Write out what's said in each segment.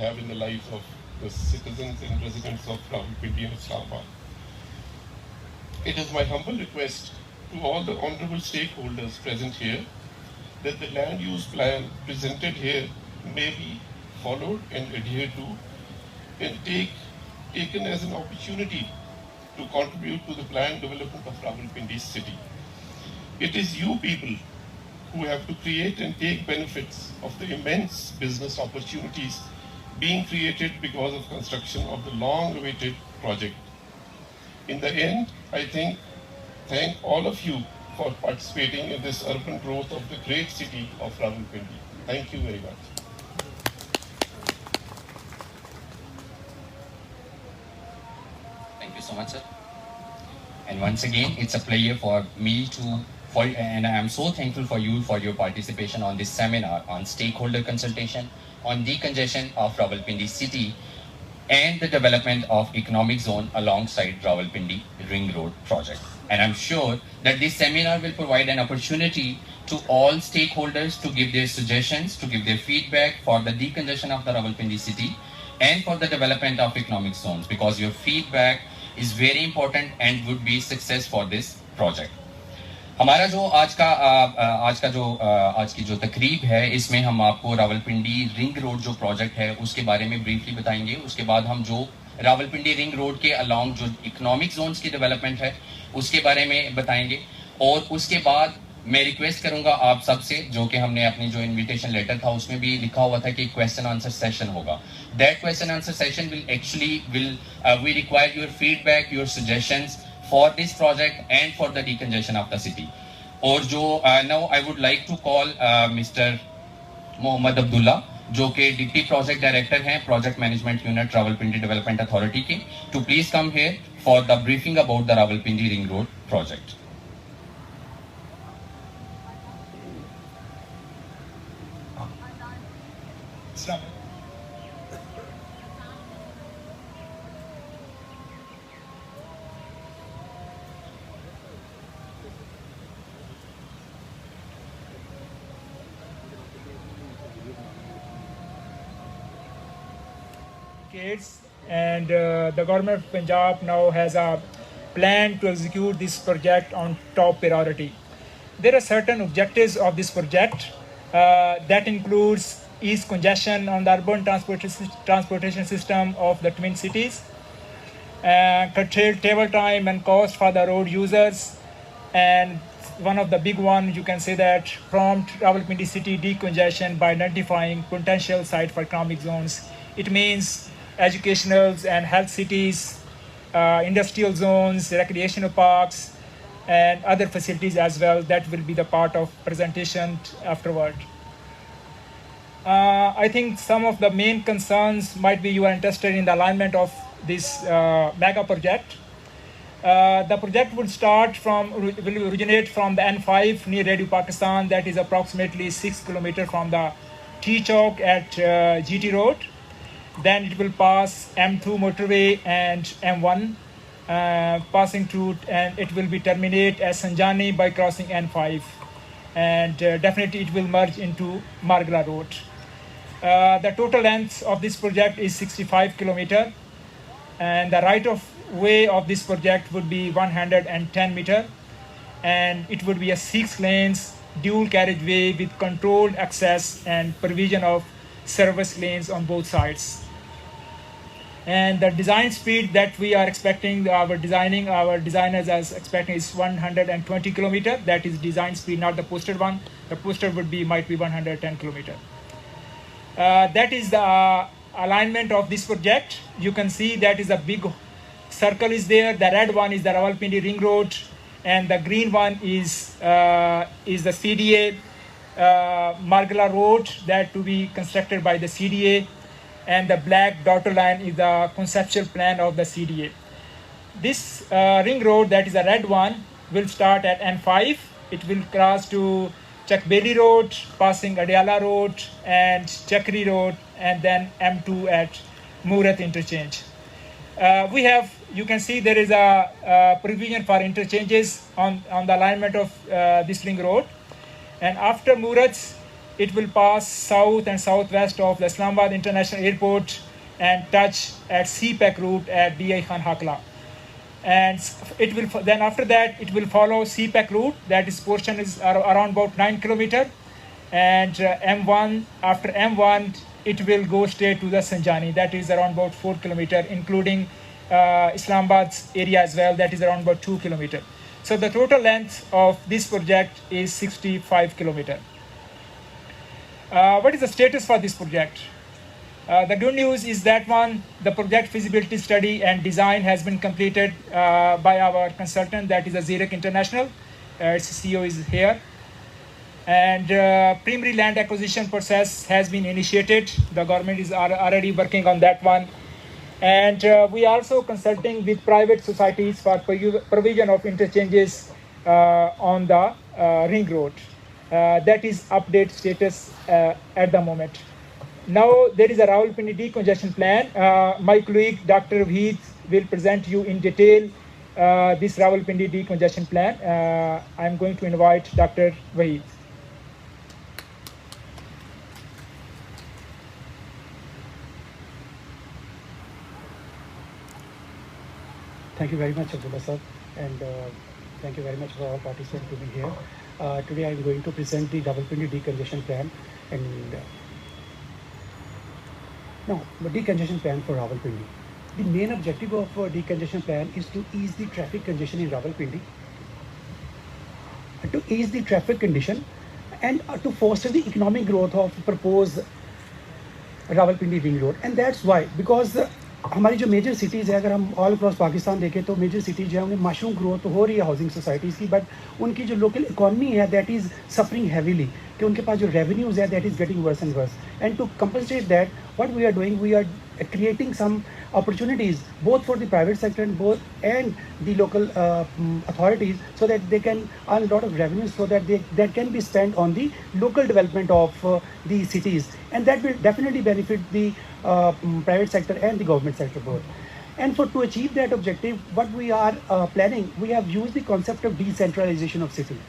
have in the lives of the citizens and residents of Rawalpindi and Islamabad. It is my humble request to all the honorable stakeholders present here that the land use plan presented here may be followed and adhered to and taken as an opportunity to contribute to the planned development of Rawalpindi city. It is you people who have to create and take benefits of the immense business opportunities being created because of construction of the long-awaited project. In the end, I thank all of you for participating in this urban growth of the great city of Rawalpindi. Thank you very much. Thank you so much, sir. And once again, it's a pleasure for me and I am so thankful for you for your participation on this seminar on stakeholder consultation on decongestion of Rawalpindi city and the development of economic zone alongside Rawalpindi Ring Road project. And I'm sure that this seminar will provide an opportunity to all stakeholders to give their suggestions, to give their feedback for the decongestion of the Rawalpindi city and for the development of economic zones, because your feedback is very important and would be success for this project. हमारा जो आज की जो तकरीब है, इसमें हम आपको रावलपिंडी रिंग रोड जो प्रोजेक्ट है उसके बारे में ब्रीफली बताएंगे. उसके बाद हम जो रावलपिंडी रिंग रोड के अलोंग जो इकोनॉमिक जोन्स की डेवलपमेंट है उसके बारे में बताएंगे. और उसके बाद मैं रिक्वेस्ट करूंगा आप सबसे, जो कि हमने अपनी जो इनविटेशन लेटर था उसमें भी लिखा हुआ था कि क्वेश्चन आंसर सेशन होगा. That question answer session will we require your feedback, your suggestions for this project and for the decongestion of the city. और जो now I would like to call Mr. Mohammad Abdullah, जो कि deputy project director हैं project management unit Rawalpindi development authority के, to please come here for the briefing about the Rawalpindi Ring Road project. And the government of Punjab now has a plan to execute this project on top priority. There are certain objectives of this project that includes ease congestion on the urban transportation system of the twin cities, curtail travel time and cost for the road users, and one of the big one, you can say that prompt Rawalpindi city decongestion by identifying potential site for economic zones. It means educational and health cities, industrial zones, recreational parks, and other facilities as well. That will be the part of presentation afterward. I think some of the main concerns might be you are interested in the alignment of this mega project. The project will originate from the N5 near Radio Pakistan, that is approximately 6 kilometers from the T Chowk at GT Road. Then it will pass M2 motorway and M1 passing through, and it will be terminate at Sanjani by crossing N5, and definitely it will merge into Margla Road. The total length of this project is 65 kilometers, and the right of way of this project would be 110 meters, and it would be a 6 lanes dual carriageway with controlled access and provision of service lanes on both sides. And the design speed that we are expecting, our designers are expecting is 120 kilometers. That is design speed, not the posted one. The posted might be 110 kilometers. That is the alignment of this project. You can see that is a big circle is there. The red one is the Rawalpindi Ring Road, and the green one is the CDA Margla Road that to be constructed by the CDA, and the black dotted line is the conceptual plan of the CDA. This ring road, that is the red one, will start at N5. It will cross to Chakbeli Road, passing Adiala Road and Chakri Road, and then M2 at Murat interchange. You can see there is a provision for interchanges on the alignment of this ring road. And after Murat, it will pass south and southwest of the Islamabad International Airport and touch at CPEC route at DI Khan Hakla. And it will then after that it will follow CPEC route. That is portion is around about 9 kilometer, and M1 after M1 it will go straight to the Sanjani. That is around about 4 kilometer, including Islamabad's area as well. That is around about 2 kilometer. So the total length of this project is 65 kilometer. What is the status for this project? The good news is that the project feasibility study and design has been completed by our consultant, that is Azeric International. Its CEO is here. And primary land acquisition process has been initiated. The government is already working on that one. And we are also consulting with private societies for provision of interchanges on the ring road. That is update status at the moment. Now there is a Rawalpindi decongestion plan. My colleague Dr. Wahid will present you in detail this Rawalpindi decongestion plan. I'm going to invite Dr. Wahid. Thank you very much, Abdullah sir, and thank you very much for all participants to be here. Today I am going to present the Rawalpindi decongestion plan, and now the decongestion plan for Rawalpindi. The main objective of decongestion plan is to ease the traffic congestion in Rawalpindi, to ease the traffic condition, and to foster the economic growth of proposed Rawalpindi ring road. And that's why, because हमारी जो major cities है, अगर हम all across Pakistan देखें तो major cities जो है उन्हें मशरूम ग्रोथ हो रही है हाउसिंग सोसाइटीज़ की, बट उनकी जो लोकल इकॉनमी है दैट इज़ सफरिंग हैवीली, कि उनके पास जो रेवेन्यूज़ है that is getting worse and worse. And to compensate that what we are doing, we are creating some opportunities both for the private sector and the local authorities, so that they can earn a lot of revenues, so that that can be spent on the local development of the cities, and that will definitely benefit the private sector and the government sector both. And to achieve that objective, what we are planning, we have used the concept of decentralization of city.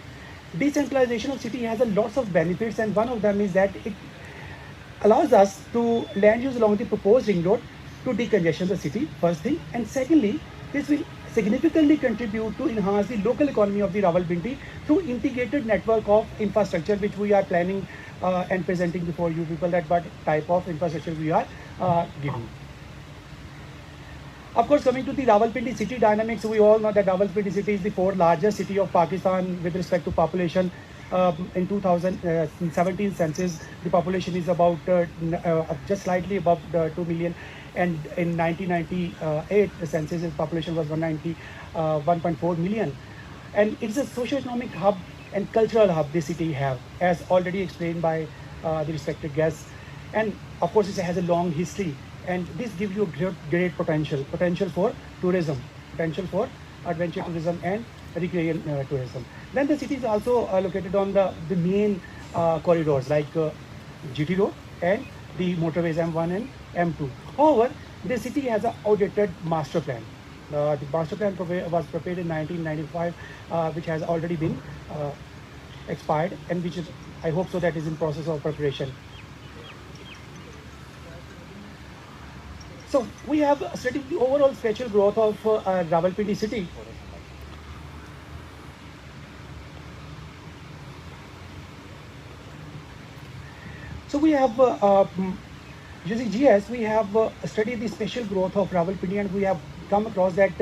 Decentralization of city has a lots of benefits, and one of them is that it allows us to land use along the proposed ring road to decongestion the city, first thing. And secondly, this will significantly contribute to enhance the local economy of the Rawalpindi through integrated network of infrastructure, which we are planning and presenting before you people, that what type of infrastructure we are giving. Of course, coming to the Rawalpindi city dynamics, we all know that Rawalpindi city is the fourth largest city of Pakistan with respect to population. In 2017 census, the population is about just slightly above 2 million, and in 1998 the census population was 1.4 million. And it's a socio-economic hub and cultural hub this city have, as already explained by the respected guests. And of course, it has a long history, and this gives you great potential for tourism, potential for adventure tourism and recreation tourism. Then the city is also located on the main corridors like GT Road and the motorways M1 and M2. However, the city has an outdated master plan. The master plan was prepared in 1995, which has already been expired, and which is, I hope so, that is in process of preparation. So we have studied the overall spatial growth of Rawalpindi city. So we have, using GS, we have studied the spatial growth of Rawalpindi, and we have come across that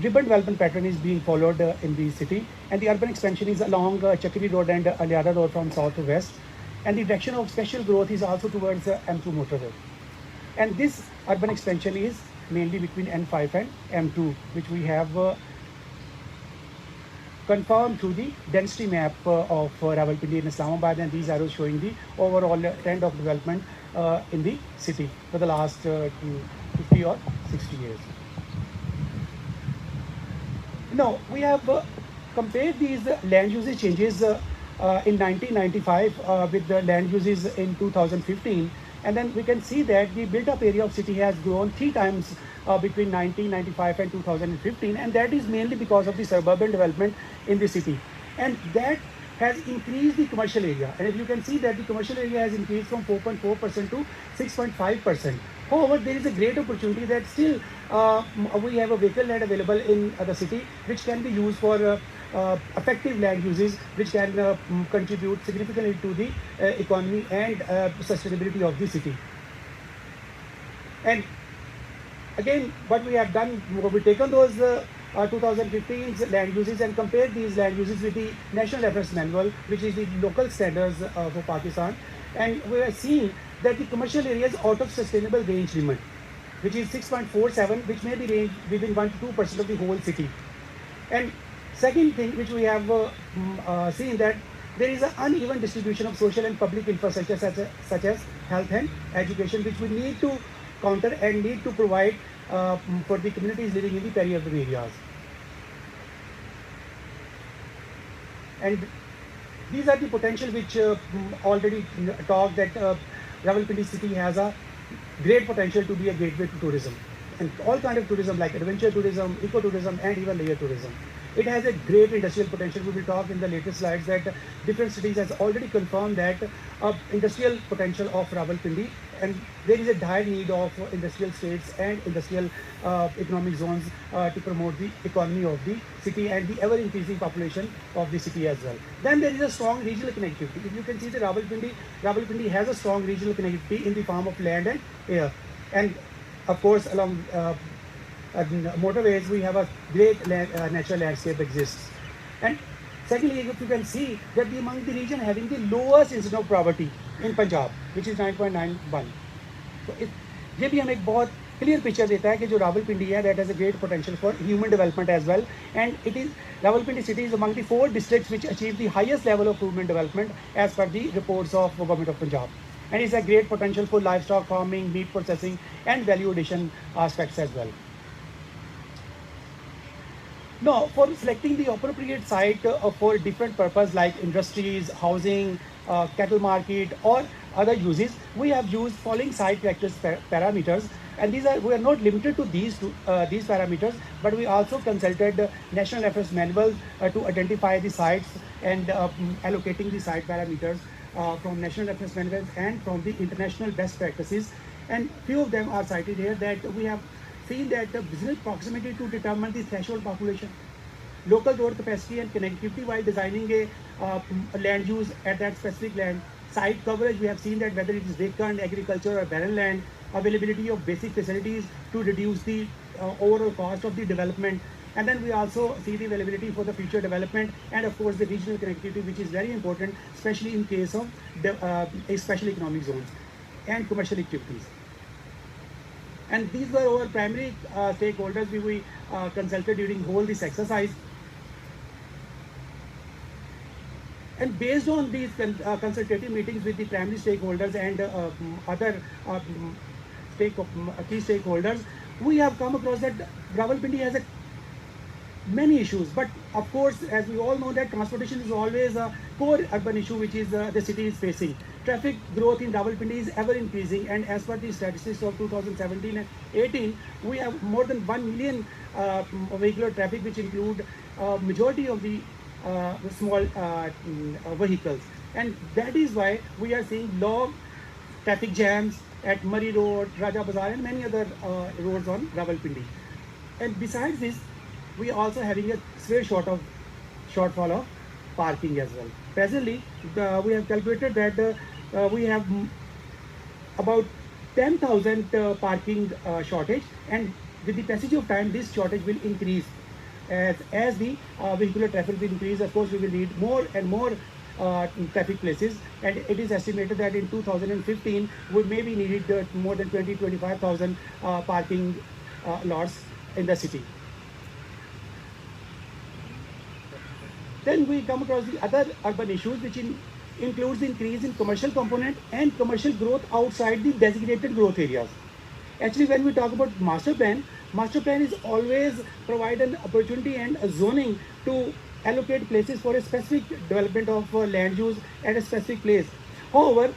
ribbon development pattern is being followed in the city, and the urban expansion is along Chakri Road and Aliara Road from south to west, and the direction of spatial growth is also towards M2 motorway. And this urban expansion is mainly between N5 and M2, which we have confirmed through the density map of Rawalpindi in Islamabad, and these arrows showing the overall trend of development in the city for the last 50 or 60 years. Now, we have compared these land usage changes in 1995 with the land uses in 2015, and then we can see that the built-up area of city has grown 3 times between 1995 and 2015, and that is mainly because of the suburban development in the city. And that has increased the commercial area, and if you can see that the commercial area has increased from 4.4% to 6.5%. However, there is a great opportunity that still we have a vehicle land available in the city, which can be used for effective land uses, which can contribute significantly to the economy and sustainability of the city. And again, what we have done, we've taken those 2015's land uses and compared these land uses with the National Reference Manual, which is the local standards for Pakistan, and we are seeing that the commercial area is out of sustainable range limit, which is 6.47, which may be range within 1 to 2% of the whole city. And second thing which we have seen that there is an uneven distribution of social and public infrastructure such as health and education, which we need to counter and need to provide for the communities living in the peri-urban areas. And these are the potential which already talked that Rawalpindi city has a great potential to be a gateway to tourism, and all kind of tourism like adventure tourism, ecotourism, and even layer tourism. It has a great industrial potential. We will talk in the later slides that different cities has already confirmed that industrial potential of Rawalpindi, and there is a dire need of industrial states and industrial economic zones to promote the economy of the city and the ever-increasing population of the city as well. Then there is a strong regional connectivity. If you can see that Rawalpindi has a strong regional connectivity in the form of land and air, and of course along motorways we have a great natural landscape exists. And secondly, if you can see that among the region having the lowest incidence of poverty in Punjab, which is 9.91. So ये भी हमें एक बहुत clear picture देता है कि जो रावलपिंडी है that has a great potential for human development as well, and it is Rawalpindi city is among the 4 districts which achieve the highest level of human development as per the reports of Government of Punjab, and it's a great potential for livestock farming, meat processing, and value addition aspects as well. Now, for selecting the appropriate site for different purpose like industries, housing, cattle market, or other uses, we have used following site characteristics parameters, and we are not limited to these parameters, but we also consulted National Reference Manual to identify the sites and allocating the site parameters from National Reference Manuals and from the international best practices, and few of them are cited here that we have seen that the business proximity to determine the threshold population, local door capacity and connectivity while designing a land use at that specific land, site coverage. We have seen that whether it is vacant, agriculture or barren land, availability of basic facilities to reduce the overall cost of the development, and then we also see the availability for the future development, and of course the regional connectivity, which is very important, especially in case of special economic zones and commercial activities. And these were our primary stakeholders we consulted during whole this exercise. And based on these consultative meetings with the primary stakeholders and other key stakeholders, we have come across that Rawalpindi has many issues. But of course, as we all know, that transportation is always a core urban issue which is the city is facing. Traffic growth in Rawalpindi is ever increasing, and as per the statistics of 2017 and 18, we have more than 1 million vehicular traffic, which include majority of the small vehicles, and that is why we are seeing long traffic jams at Murray Road, Raja Bazaar, and many other roads on Rawalpindi. And besides this, we are also having a severe shortfall of parking as well. Presently, we have calculated that we have about 10,000 parking shortage, and with the passage of time, this shortage will increase. As the vehicular traffic will increase, of course, we will need more and more traffic places, and it is estimated that in 2015 we may be needed more than 25,000 parking lots in the city. Then we come across the other urban issues, which includes the increase in commercial component and commercial growth outside the designated growth areas. Actually, when we talk about master plan is always provide an opportunity and a zoning to allocate places for a specific development of land use at a specific place. However,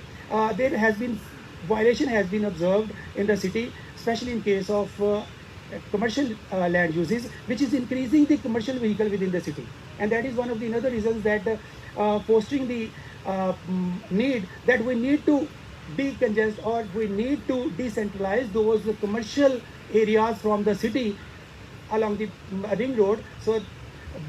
there has been violation has been observed in the city, especially in case of commercial land uses, which is increasing the commercial vehicle within the city. And that is one of the another reasons that fostering the need that we need to decongest or we need to decentralize those commercial areas from the city along the ring road, so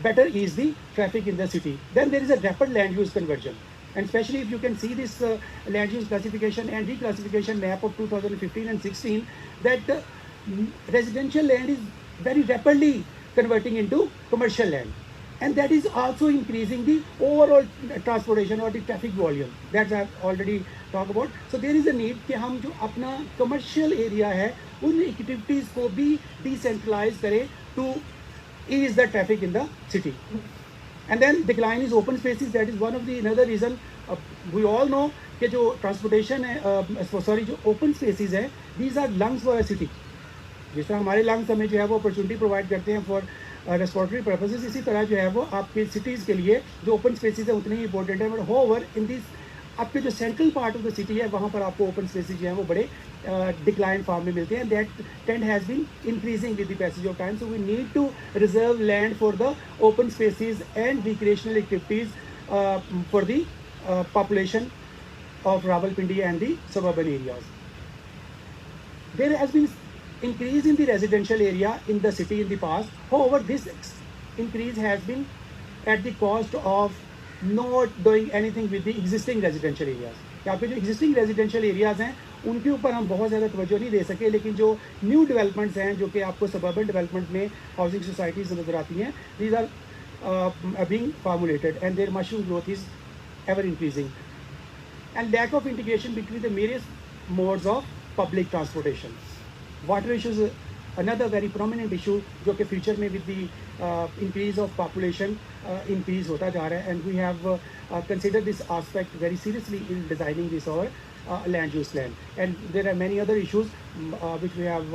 better ease the traffic in the city. Then there is a rapid land use conversion, and especially if you can see this land use classification and reclassification map of 2015 and 16, that residential land is very rapidly converting into commercial land, and that is also increasing the overall transportation or the traffic volume that I have already talked about. So there is a need कि हम जो अपना commercial area है उन activities को भी decentralize करें to ease the traffic in the city. And then decline is open spaces. That is one of the another reason. We all know कि जो transportation है जो open spaces है, these are lungs for a city. जिस तरह हमारे lungs हमें जो है वो opportunity provide करते हैं for respiratory purposes, इसी तरह जो है वो आपके cities के लिए जो open spaces है उतने ही important है. But however in this आपके जो central part of the city है वहाँ पर आपको open spaces जो है वो बड़े decline form में मिलते हैं. That trend has been increasing with the passage of time. So we need to reserve land for the open spaces and recreational activities for the population of Rawalpindi and the suburban areas. There has been increase in the residential area in the city in the past. However, this increase has been at the cost of not doing anything with the existing residential areas. यहाँ पे जो existing residential areas हैं उनके ऊपर हम बहुत ज़्यादा तवज्जो नहीं दे सके, लेकिन जो new developments हैं जो कि आपको suburban development में housing societies नजर आती हैं, these are being formulated and their mushroom growth is ever increasing. And lack of integration between the various modes of public transportation. Water issues is another very prominent issue जो कि future में with the increase of population increase होता जा रहा है, and we have considered this aspect very seriously in designing this our land use plan. And there are many other issues which we have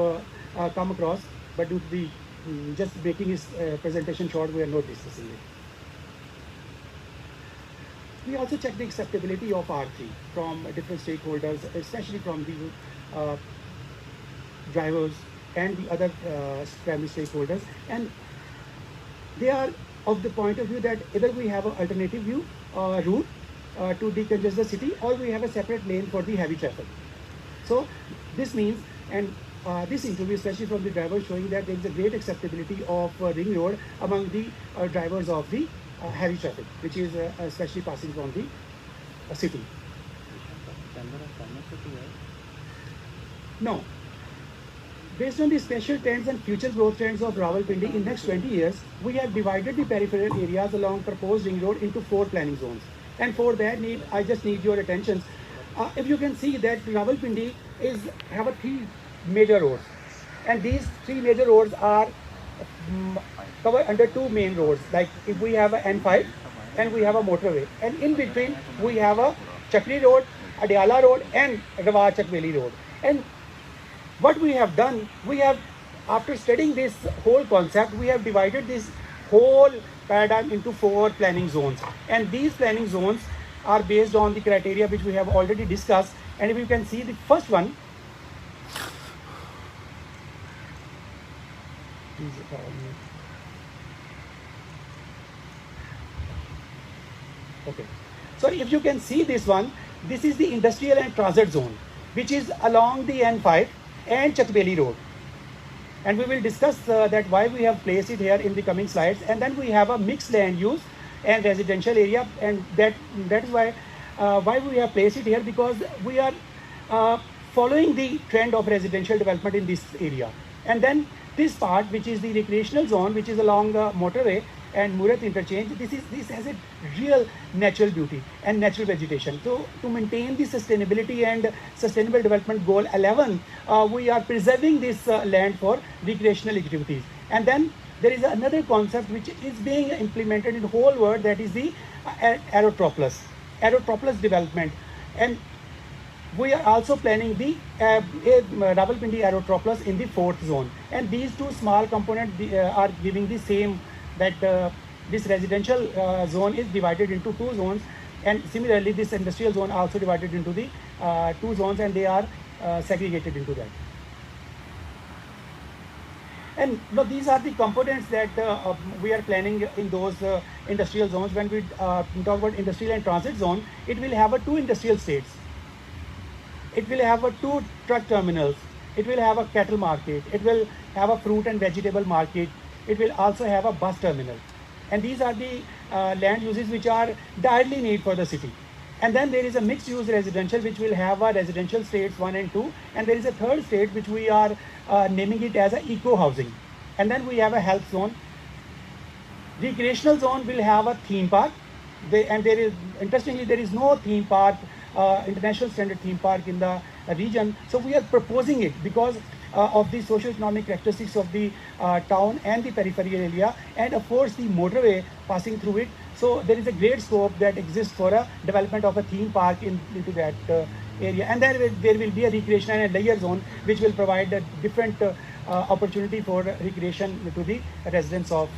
come across, but due to the just making this presentation short, we are not discussing it. We also check the acceptability of R3 from different stakeholders, especially from the drivers and the other primary stakeholders, and they are of the point of view that either we have an alternative route to decongest the city, or we have a separate lane for the heavy traffic. So this means, and this interview, especially from the drivers, showing that there is a great acceptability of ring road among the drivers of the heavy traffic, which is especially passing from the city. No. Based on the special trends and future growth trends of Rawalpindi in next 20 years, we have divided the peripheral areas along proposed ring road into 4 planning zones. And for that need, I just need your attention. If you can see that Rawalpindi have 3 major roads, and these 3 major roads are covered under 2 main roads. Like if we have a N5 and we have a motorway, and in between we have a Chakri Road, Adiala Road, and Rawar Chakveli Road. And what we have done, we have, after studying this whole concept, we have divided this whole paradigm into 4 planning zones. And these planning zones are based on the criteria which we have already discussed. And if you can see the first one, okay. So if you can see this one, this is the industrial and transit zone, which is along the N5 and Chakbeli Road. And we will discuss that why we have placed it here in the coming slides. And then we have a mixed land use and residential area, and that is why we have placed it here, because we are following the trend of residential development in this area. And then this part, which is the recreational zone, which is along the motorway and Murat interchange, this has a real natural beauty and natural vegetation. So to maintain the sustainability and sustainable development goal 11, we are preserving this land for recreational activities. And then there is another concept which is being implemented in the whole world, that is the aerotropolis development. And we are also planning the Rawalpindi aerotropolis in the 4th zone. And these 2 small components are giving the same, that this residential zone is divided into 2 zones, and similarly this industrial zone also divided into the 2 zones, and they are segregated into that. And look, these are the components that we are planning in those industrial zones. When we talk about industrial and transit zone, it will have two industrial states. It will have two truck terminals. It will have a cattle market. It will have a fruit and vegetable market. It will also have a bus terminal. And these are the land uses which are direly need for the city. And then there is a mixed use residential which will have a residential states 1 and 2. And there is a third state which we are naming it as a eco housing. And then we have a health zone. Recreational zone will have a theme park. And there is, interestingly, there is no theme park, international standard theme park in the region. So we are proposing it because of the socio-economic characteristics of the town and the peripheral area, and of course the motorway passing through it. So there is a great scope that exists for a development of a theme park into that area. And then there will be a recreation and a layer zone which will provide a different opportunity for recreation to the residents of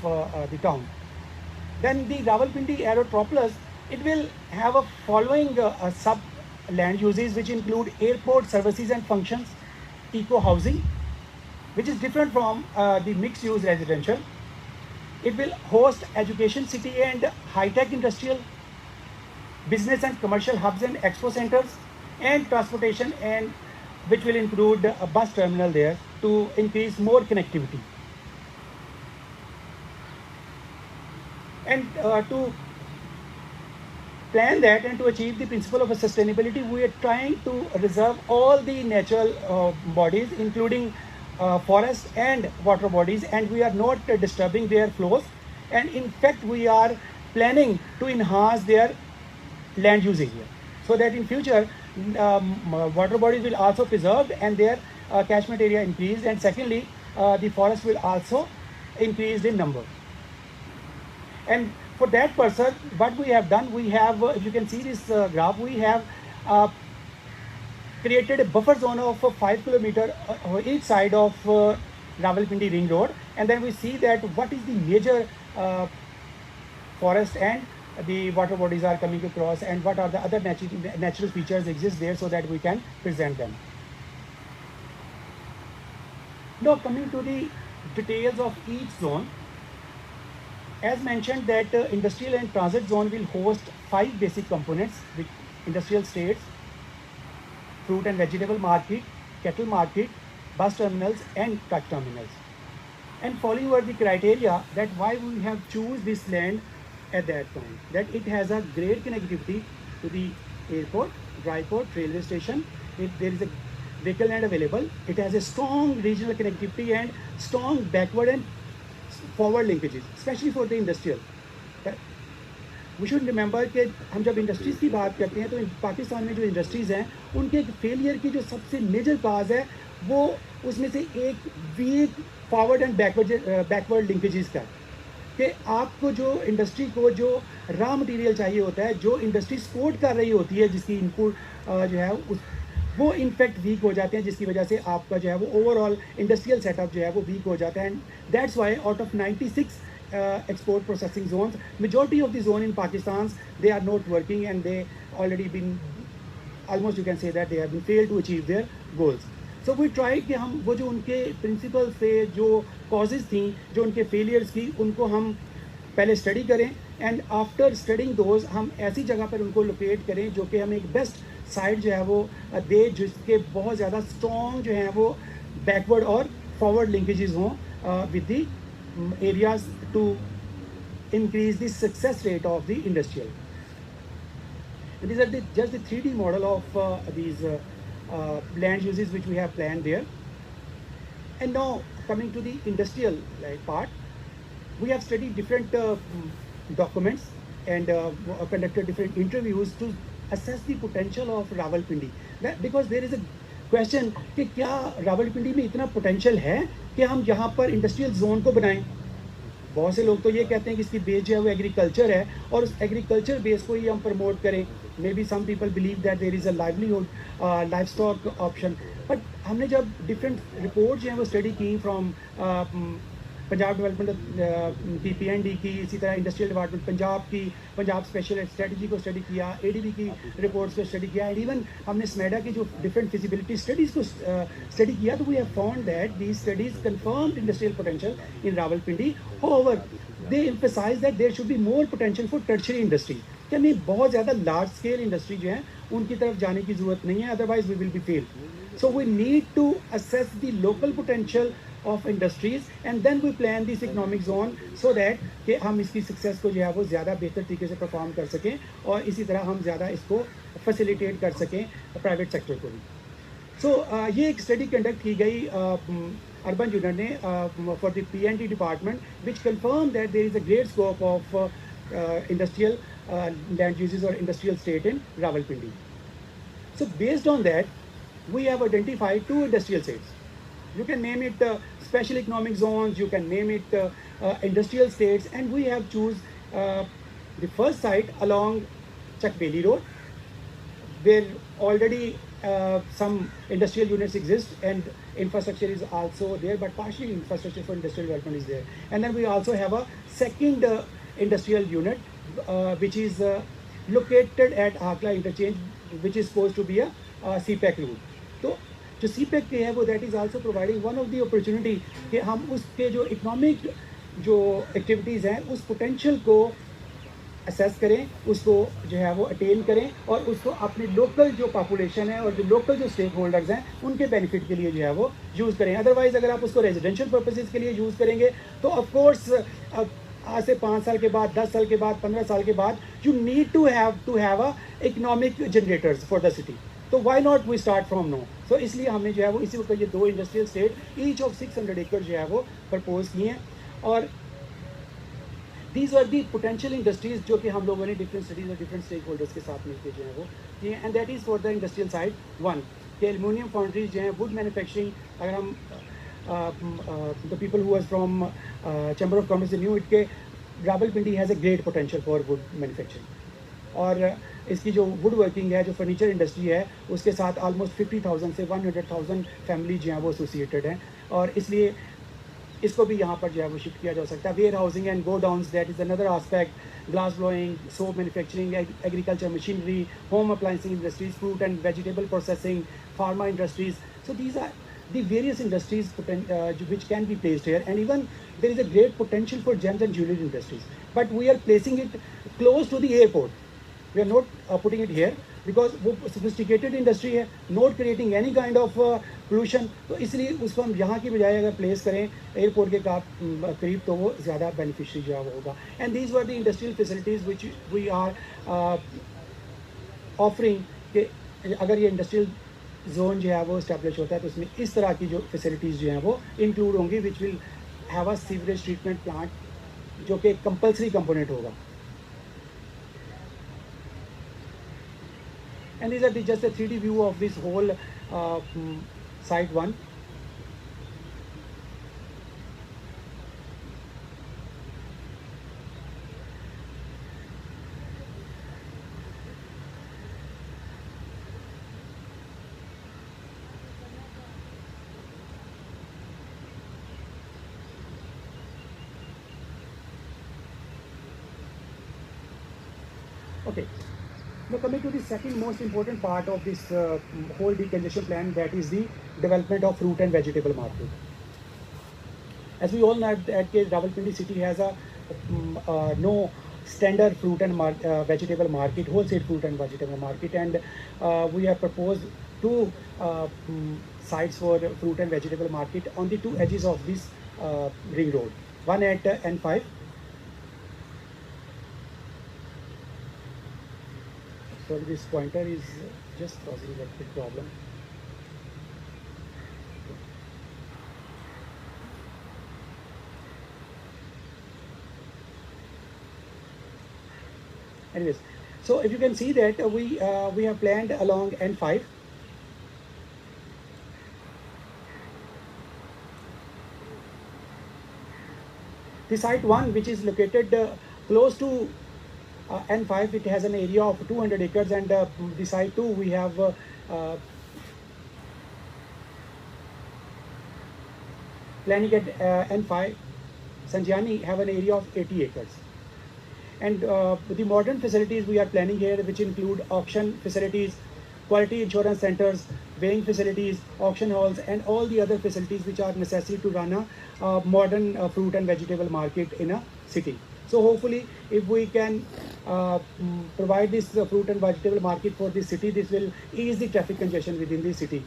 the town. Then the Rawalpindi Aerotropolis, it will have a following sub land uses which include airport services and functions, eco housing, which is different from the mixed use residential. It will host education city and high-tech industrial, business and commercial hubs and expo centers, and transportation, and which will include a bus terminal there to increase more connectivity. And to plan that and to achieve the principle of sustainability, we are trying to reserve all the natural bodies, including forests and water bodies, and we are not disturbing their flows. And in fact, we are planning to enhance their land use area, so that in future water bodies will also preserved and their catchment area increased. And secondly, the forest will also increase in number. And for that purpose, what we have done, we have, if you can see this graph, we have created a buffer zone of 5 kilometers each side of Rawalpindi Ring Road. And then we see that what is the major forest and the water bodies are coming across, and what are the other natural features exist there, so that we can present them. Now coming to the details of each zone. As mentioned, that industrial and transit zone will host 5 basic components: the industrial states, fruit and vegetable market, cattle market, bus terminals, and truck terminals. And following were the criteria that why we have choose this land at that time. That it has a great connectivity to the airport, dry port, railway station. There is a vehicle land available. It has a strong regional connectivity and strong backward and forward linkages, especially for the industrial. We should remember कि हम जब industries की बात करते हैं तो पाकिस्तान में जो इंडस्ट्रीज़ हैं उनके फेलियर की जो सबसे मेजर काज है वो उसमें से एक week forward and backward linkages का, कि आपको जो इंडस्ट्री को जो रॉ मटेरियल चाहिए होता है, जो इंडस्ट्री सपोर्ट कर रही होती है, जिसकी इनपुट जो है वो इनफैक्ट वीक हो जाते हैं, जिसकी वजह से आपका जो है वो ओवरऑल इंडस्ट्रियल सेटअप जो है वो वीक हो जाता है. And that's Y out of 96 export processing zones, majority of the zone in Pakistan, they are not working, and they already been, almost you can say that they have been failed to achieve their goals. So we try कि हम वो जो उनके principal से जो causes थी, जो उनके failures की, उनको हम पहले स्टडी करें, एंड आफ्टर स्टडिंग दोज हम ऐसी जगह पर उनको लोकेट करें जो कि हमें एक बेस्ट साइट जो है वो दे, जिसके बहुत ज़्यादा स्ट्रॉन्ग जो हैं वो बैकवर्ड और फॉरवर्ड लिंकेजेस हों with the areas to increase the success rate of the industrial. And these are just the 3D model of these land uses which we have planned there. And now coming to the industrial part, we have studied different documents and conducted different interviews to assess the potential of Rawalpindi. Because there is a question कि क्या रावलपिंडी में इतना potential है कि हम यहाँ पर industrial zone को बनाएं. बहुत से लोग तो ये कहते हैं कि इसकी बेस जो है वो एग्रीकल्चर है और उस एग्रीकल्चर बेस को ही हम प्रमोट करें. Maybe some people believe that there is a livelihood life stock option. But हमने जब डिफरेंट रिपोर्ट जो हैं वो स्टडी की फ्रॉम पंजाब डेवलपमेंट की, PND की, इसी तरह इंडस्ट्रियल डिपार्टमेंट पंजाब की, पंजाब स्पेशल स्ट्रेटजी को स्टडी किया, ADB की रिपोर्ट्स को स्टडी किया, एंड इवन हमने स्मेडा की जो डिफरेंट फिजिबिलिटी स्टडीज़ को स्टडी किया, तो we have found that these studies confirmed industrial potential in Rawalpindi. However they emphasise that there should be more potential for tertiary industry, कि नहीं बहुत ज़्यादा लार्ज स्केल इंडस्ट्री जो है उनकी तरफ जाने की ज़रूरत नहीं है, otherwise we will be fail. So we need to assess the local potential of industries and then we plan this economic zone, so that कि हम इसकी सक्सेस को जो है वो ज़्यादा बेहतर तरीके से परफॉर्म कर सकें, और इसी तरह हम ज़्यादा इसको फैसिलिटेट कर सकें प्राइवेट सेक्टर को भी. सो ये एक स्टडी कंडक्ट की गई अर्बन यूनिट ने for the PND department, which confirm that there is a great scope of industrial land uses or industrial state in Rawalpindi. So based on that, we have identified 2 industrial states. You can name it special economic zones, you can name it industrial states, and we have choose the first site along Chakbeli Road, where already some industrial units exist and infrastructure is also there, but partially infrastructure for industrial development is there. And then we also have a second industrial unit which is located at Akla interchange, which is supposed to be a CPEC route. तो जो CPEC है वो that is also providing one of the opportunity कि हम उसके जो economic जो activities हैं उस पोटेंशियल को असेस करें, उसको जो है वो अटेन करें, और उसको अपने लोकल जो पॉपुलेशन है और जो लोकल जो स्टेक होल्डर्स हैं उनके बेनिफिट के लिए जो है वो यूज़ करें. अदरवाइज़ अगर आप उसको रेजिडेंशियल पर्पसेस के लिए यूज़ करेंगे तो ऑफकोर्स आज से 5 साल के बाद, 10 साल के बाद, 15 साल के बाद you need to have a economic generators for the city. तो why not we start from now. So इसलिए हमने जो है वो इसी वक्त ये 2 इंडस्ट्रियल स्टेट ईच ऑफ 600 एकड़ जो है वो प्रपोज किए हैं, और these are the potential industries जो कि हम लोगों ने डिफरेंट स्टडीज और डिफरेंट स्टेक होल्डर्स के साथ मिलकर जो है वो किए. And that is for the industrial side 1 कि एल्यूमिनियम फाउंड्रीज जो हैं, वुड मैन्युफैक्चरिंग. अगर हम the people who was from chamber of commerce knew it के Rawalpindi has a great potential for wood manufacturing, और इसकी जो वुड वर्किंग है, जो फर्नीचर इंडस्ट्री है, उसके साथ ऑलमोस्ट 50,000 से 100,000 फैमिली जो हैं वो एसोसिएटेड हैं, और इसलिए इसको भी यहाँ पर जो है वो शिफ्ट किया जा सकता है. Warehousing and godowns, that is another aspect. Glass blowing, soap manufacturing, agriculture machinery, home appliancing industries, fruit and vegetable processing, pharma industries. So these are the various industries which can be placed here, and even there is a great potential for gems and jewelry industries, but we are placing it close to the airport. We are not putting it here because वो sophisticated industry है, not creating any kind of pollution. तो इसलिए उसको हम यहाँ की बजाय अगर प्लेस करें एयरपोर्ट के करीब तो वो ज़्यादा बेनिफिशियरी जो है वो होगा. And these were the industrial facilities which we are offering कि अगर ये इंडस्ट्रियल जोन जो है वो इस्टेब्लिश होता है तो उसमें इस तरह की जो फैसिलिटीज़ जो हैं वो इंक्लूड होंगी, which will have a sewerage treatment plant जो कि कंपल्सरी कंपोनेंट होगा. And these are just a 3D view of this whole site 1. Okay. Now coming to the second most important part of this whole decongestion plan, that is the development of fruit and vegetable market. As we all know that Rawalpindi city has a no standard fruit and vegetable market, wholesale fruit and vegetable market, and we have proposed 2 sites for fruit and vegetable market on the 2 edges of this ring road. One at N5. So this pointer is just causing a big problem. Anyways, so if you can see that we have planned along N5. The site 1, which is located close to N5, it has an area of 200 acres, and the site 2 we have planning at N5 Sanjani have an area of 80 acres. And the modern facilities we are planning here, which include auction facilities, quality insurance centers, weighing facilities, auction halls, and all the other facilities which are necessary to run a modern fruit and vegetable market in a city. So hopefully, if we can provide this fruit and vegetable market for the city, this will ease the traffic congestion within the city.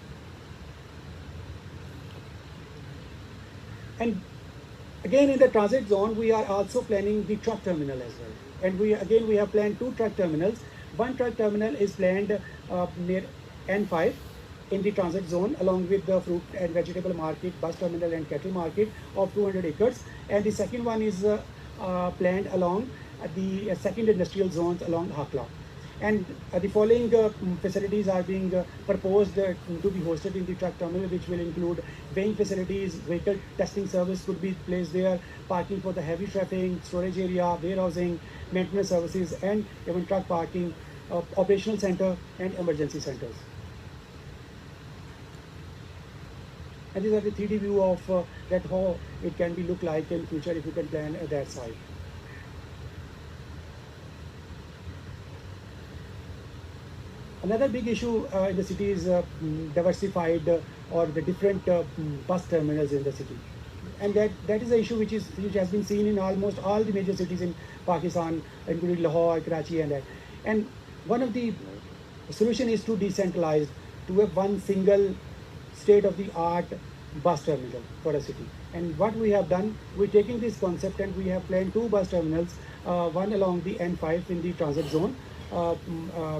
And again, in the transit zone, we are also planning the truck terminal as well. And we have planned 2 truck terminals. One truck terminal is planned near N5 in the transit zone, along with the fruit and vegetable market, bus terminal, and cattle market of 200 acres. And the second one is planned along the second industrial zones along Hakla. And the following facilities are being proposed to be hosted in the truck terminal, which will include weighing facilities, vehicle testing service could be placed there, parking for the heavy traffic, storage area, warehousing, maintenance services, and even truck parking, operational center, and emergency centers. And these are the 3D view of that how it can be look like in future if you can plan that side. Another big issue in the city is diversified or the different bus terminals in the city, and that is an issue which has been seen in almost all the major cities in Pakistan, including Lahore, Karachi, and that. And one of the solution is to decentralize to have one single state-of-the-art bus terminal for a city. And what we have done, we're taking this concept and we have planned 2 bus terminals, one along the N5 in the transit zone,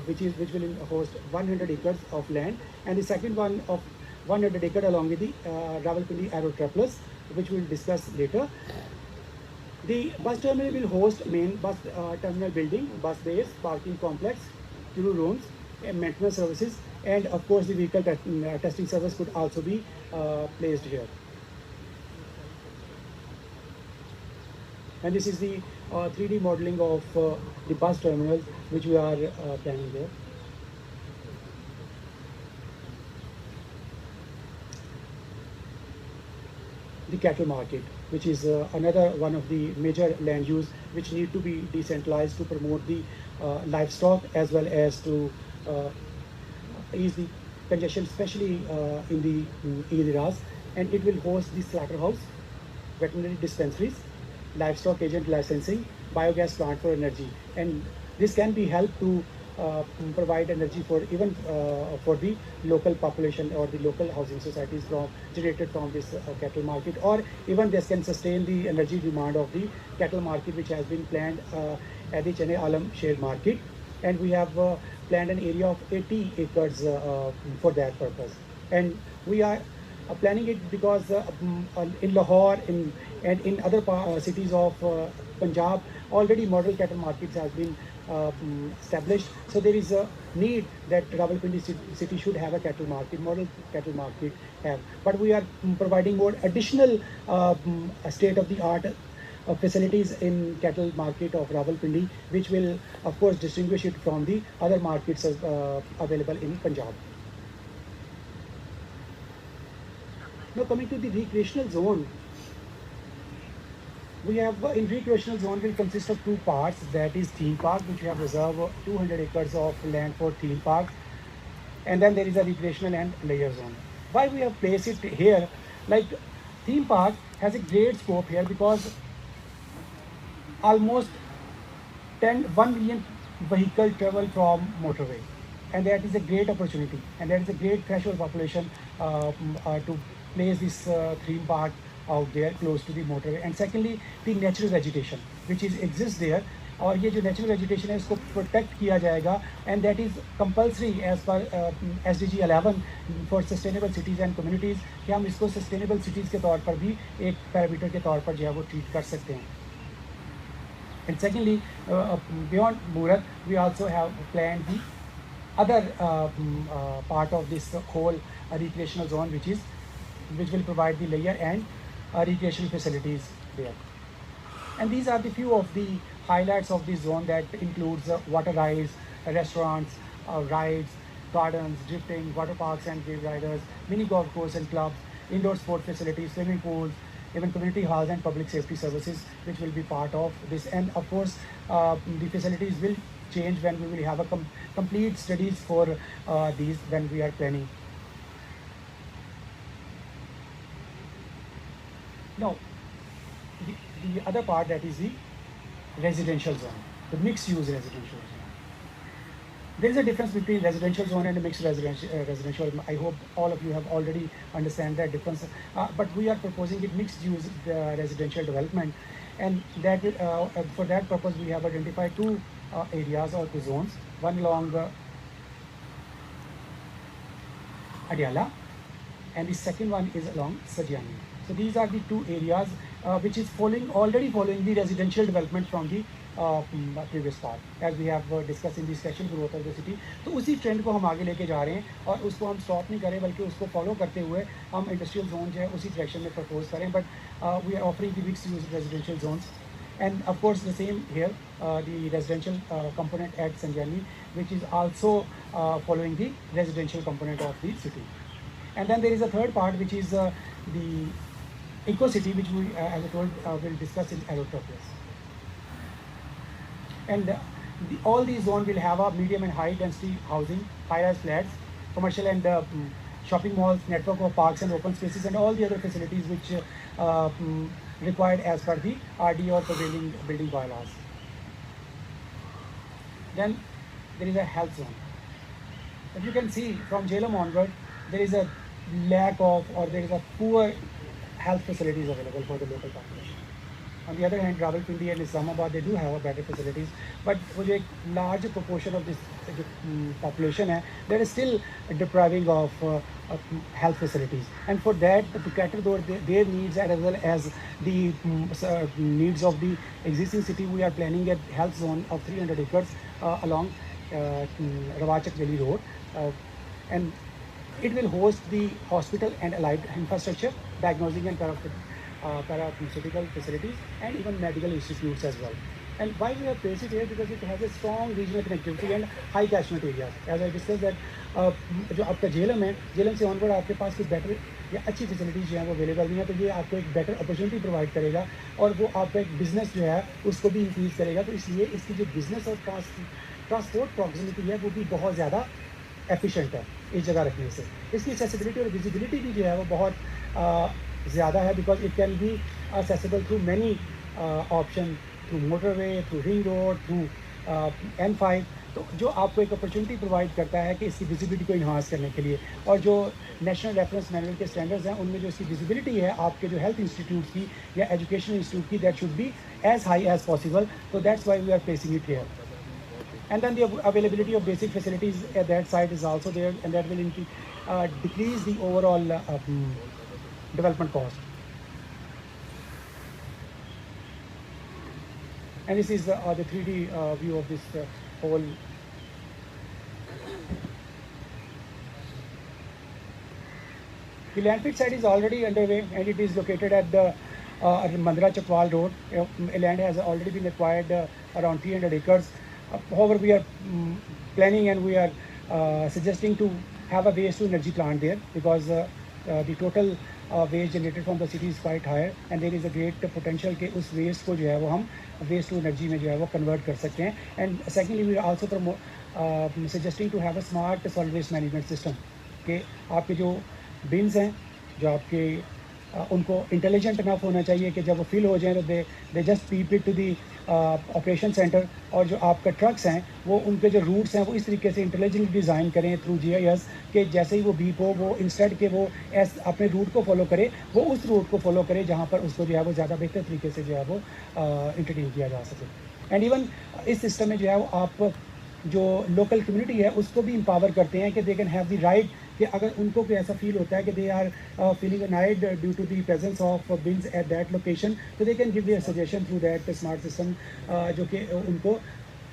which will host 100 acres of land, and the second one of 100 acres along with the Rawalpindi Aerotropolis, which we'll discuss later. The bus terminal will host main bus terminal building, bus base, parking complex, crew rooms, and maintenance services, and of course the vehicle testing service could also be placed here. And this is the 3D modeling of the bus terminal which we are planning there. The cattle market, which is another one of the major land use which need to be decentralized to promote the livestock as well as to ease the congestion, especially in the areas. And it will host the slaughterhouse, veterinary dispensaries, livestock agent licensing, biogas plant for energy, and this can be helped to provide energy for even for the local population or the local housing societies generated from this cattle market, or even this can sustain the energy demand of the cattle market, which has been planned at the Chennai Alam Share Market, and we have planned an area of 80 acres for that purpose. And we are planning it because in Lahore and in other cities of Punjab, already model cattle markets has been established. So there is a need that Rawalpindi city should have a cattle market, model cattle market have. But we are providing more additional state-of-the-art facilities in cattle market of Rawalpindi, which will of course distinguish it from the other markets available in Punjab. Now coming to the recreational zone, we have in recreational zone will consist of 2 parts, that is theme park, which we have reserved 200 acres of land for theme park, and then there is a recreational and leisure zone. Why we have placed it here? Like theme park has a great scope here because almost 1 million vehicle travel from motorway, and that is a great opportunity, and that is a great threshold population to place this theme park out there close to the motorway. And secondly, the natural vegetation which exists there, और ये जो natural vegetation है इसको protect किया जाएगा, and that is compulsory as per SDG 11 for sustainable cities and communities, कि हम इसको sustainable cities के तौर पर भी एक पैरामीटर के तौर पर जो है वो treat कर सकते हैं. And secondly, beyond Murat, we also have planned the other part of this whole recreational zone, which will provide the layer and recreational facilities there. And these are the few of the highlights of this zone that includes water rides, restaurants, rides, gardens, drifting, water parks and wave riders, mini golf course and clubs, indoor sport facilities, swimming pools, even community halls and public safety services, which will be part of this. And of course, the facilities will change when we will have a complete studies for these when we are planning. Now, the other part, that is the residential zone, the mixed use residential zone. There is a difference between residential zone and a mixed residential. I hope all of you have already understand that difference. But we are proposing it mixed use residential development, and that for that purpose we have identified two areas or two zones. One along Adiala, and the second one is along Sajani. So these are the two areas which is already following the residential development from the previous part, as we have discussed in the special growth of the city. तो उसी trend को हम आगे लेके जा रहे हैं और उसको हम स्टॉप नहीं करें, बल्कि उसको फॉलो करते हुए हम इंडस्ट्रियल जोन जो है उसी डायरेक्शन में प्रपोज करें. But we are offering the mixed use residential zones, and of course the same here, the residential component at Sanjani, which is also following the residential component of the city. And then there is a third part, which is the eco city, which we as I told will discuss in Aerotropolis. And all these zones will have a medium and high density housing, high-rise flats, commercial and shopping malls, network of parks and open spaces, and all the other facilities which required as per the RD or prevailing building bylaws. Then there is a health zone. If you can see from Jhelum onward, there is a lack of, or there is a poor health facilities available for the local population. On the other hand, Rawalpindi and Islamabad, they do have a better facilities, but for a large proportion of this population, they are still depriving of health facilities. And for that, to cater their needs as well as the needs of the existing city, we are planning a health zone of 300 acres along Rawachak Valley Road, and it will host the hospital and allied infrastructure, diagnosing and parapharmaceutical facilities, and even medical institutes as well. And why we have placed it here? Because it has a strong regional connectivity and high catchment areas. As I discussed that जो आपका झेलम है, झेलम से onward आपके पास कोई better या अच्छी facilities जो है वो अवेलेबल नहीं है, तो ये आपको एक बेटर अपॉर्चुनिटी प्रोवाइड करेगा और वो आपका एक बिजनेस जो है उसको भी इंक्रीज करेगा. तो इसलिए इसकी जो बिजनेस और ट्रांसपोर्ट प्रॉक्सिमिटी है वो भी बहुत ज़्यादा एफिशिएंट है इस जगह रखने से. इसकी एक्सेसिबिलिटी और विजिबिलिटी भी जो है वो बहुत ज़्यादा है, because it can be accessible through many option, through motorway, through ring road, through N5. तो जो आपको एक अपॉर्चुनिटी प्रोवाइड करता है कि इसकी विजिबिलिटी को इन्हांस करने के लिए, और जो नेशनल रेफरेंस मैनुअल के स्टैंडर्ड्स हैं उनमें जो इसकी विजिबिलिटी है आपके जो हेल्थ इंस्टीट्यूट की या एजुकेशन इंस्टीट्यूट की, that should be as high as possible. तो that's why we are placing it here. And then the availability of basic facilities at that site is also there, and that will decrease the overall development cost. And this is the 3D view of this whole. The landfill site is already underway, and it is located at the Mandra Chakwal Road. Land has already been acquired around 300 acres. However, we are planning and we are suggesting to have a waste to energy plant there, because the total waste generated from the city is quite high, and there is a great potential कि उस waste को जो है वो हम waste to energy में जो है वो convert कर सकते हैं. And secondly, we are also suggesting to have a smart solid waste management system, कि आपके जो bins हैं जो आपके उनको इंटेलिजेंट इनफ होना चाहिए कि जब वो फिल हो जाए तो they just keep it to the operation centre, और जो आपका ट्रक्स हैं वो उनके जो रूट्स हैं वो इस तरीके से इंटेलिजेंट डिज़ाइन करें थ्रू GIS कि जैसे ही वो बीप हो वो इंस्टेड के वो अपने रूट को फॉलो करे, वो उस रूट को फॉलो करे जहाँ पर उसको जो है वो ज़्यादा बेहतर तरीके से जो है वो इंटरटेन किया जा सके. एंड इवन इस सिस्टम में जो है वो आप जो लोकल कम्युनिटी है उसको भी एम्पावर करते हैं कि they can have the right, कि अगर उनको कोई ऐसा फील होता है कि they are feeling annoyed due to the presence of bins at that location, तो they can give their suggestion through that smart system, जो कि उनको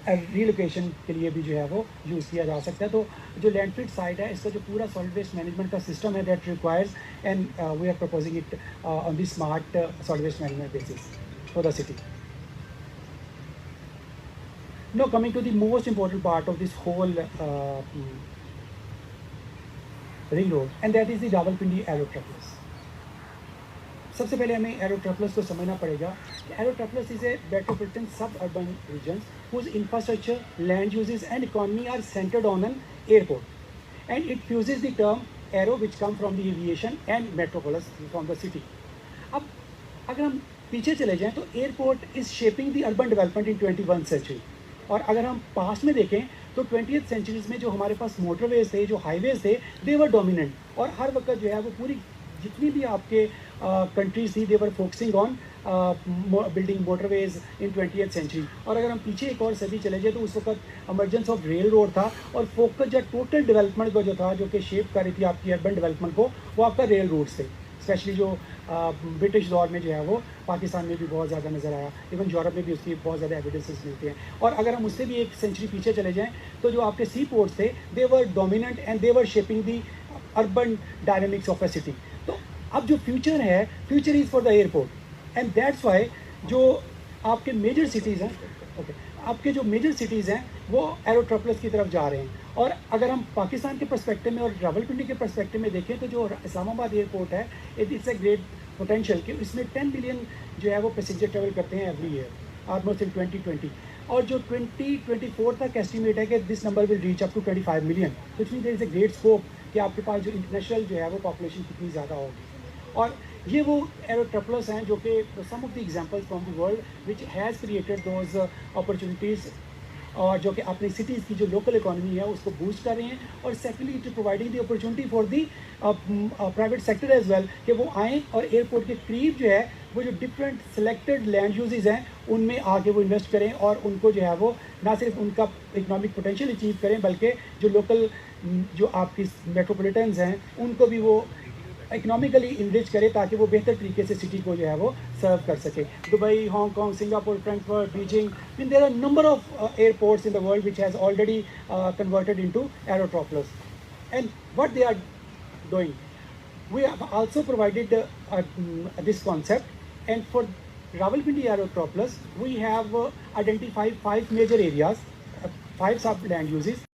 रीलोकेशन के लिए भी जो है वो यूज़ किया जा सकता है. तो जो लैंडफिल साइट है इसका जो पूरा सॉलिड वेस्ट मैनेजमेंट का सिस्टम है that requires, and we are proposing it on the smart solid waste management basis for the city. Now coming to the most important part of this whole ring road, and that is the Rawalpindi Aerotropolis. सबसे पहले हमें aerotropolis को समझना पड़ेगा कि aerotropolis is a metropolitan suburban region whose infrastructure, land uses and economy are centered on an airport, and it fuses the term aero which come from the aviation and metropolis from the city. अब अगर हम पीछे चले जाएं तो airport is shaping the urban development in 21st century, और अगर हम पास्ट में देखें तो 20th सेंचुरीज में जो हमारे पास मोटरवेज थे, जो हाईवेज थे, दे वर डोमिनेंट, और हर वक्त जो है वो पूरी जितनी भी आपके कंट्रीज थी they were focusing on building motorways in 20th century. और अगर हम पीछे एक और सदी चले जाए तो उस वक्त इमरजेंस ऑफ रेल रोड था, और फोकस जो टोटल डेवलपमेंट को जो था, जो कि शेप कर रही थी आपकी अर्बन डेवलपमेंट को, वो आपका रेल रोड्स थे. स्पेशली जो ब्रिटिश दौर में जो है वो पाकिस्तान में भी बहुत ज़्यादा नज़र आया, इवन यूरोप में भी उसकी बहुत ज़्यादा एविडेंसेस मिलते हैं. और अगर हम उससे भी एक सेंचुरी पीछे चले जाएँ तो जो आपके सी पोर्ट्स थे they were dominant and they were shaping the urban dynamics of a city. तो अब जो फ्यूचर है, future is for the airport, and that's why जो आपके मेजर सिटीज़ हैं, आपके जो मेजर सिटीज़ हैं वो एरोट्रोपोलिस की तरफ जा रहे हैं. और अगर हम पाकिस्तान के पर्सपेक्टिव में और रावलपिंडी के पर्सपेक्टिव में देखें तो जो इस्लामाबाद एयरपोर्ट है, इट्स ए ग्रेट पोटेंशियल कि इसमें 10 बिलियन जो है वो पैसेंजर ट्रेवल करते हैं एवरी ईयर, ऑलमोस्ट इन 2020. और जो 2024 तक एस्टिमेट है कि this number will reach up to 25 million, which mean there is a great scope कि आपके पास जो इंटरनेशनल जो है वो पॉपुलेशन कितनी ज़्यादा होगी. और ये वो एरोट्रोपोलिस हैं जो कि some of the examples from the world which has created those opportunities, और जो कि अपनी सिटीज़ की जो लोकल इकोनॉमी है उसको बूस्ट कर रहे हैं. और secondly it providing the opportunity for the private sector as well कि वो आएँ और एयरपोर्ट के करीब जो है वो जो डिफरेंट सेलेक्टेड लैंड यूजेस हैं उनमें आके वो इन्वेस्ट करें, और उनको जो है वो ना सिर्फ उनका इकोनॉमिक पोटेंशियल अचीव करें बल्कि जो लोकल जो आपकी मेट्रोपॉलिटन्स हैं उनको भी वो इकोनॉमिकली इनरिच करे ताकि वो बेहतर तरीके से सिटी को जो है वो सर्व कर सके. Dubai, Hong Kong, Singapore, Frankfurt, Beijing, mean there are number of airports in the world which has already converted into aerotropolis. And what they are doing, we have also provided this concept, and for Rawalpindi Aerotropolis we have identified 5 major areas, 5 sub land uses.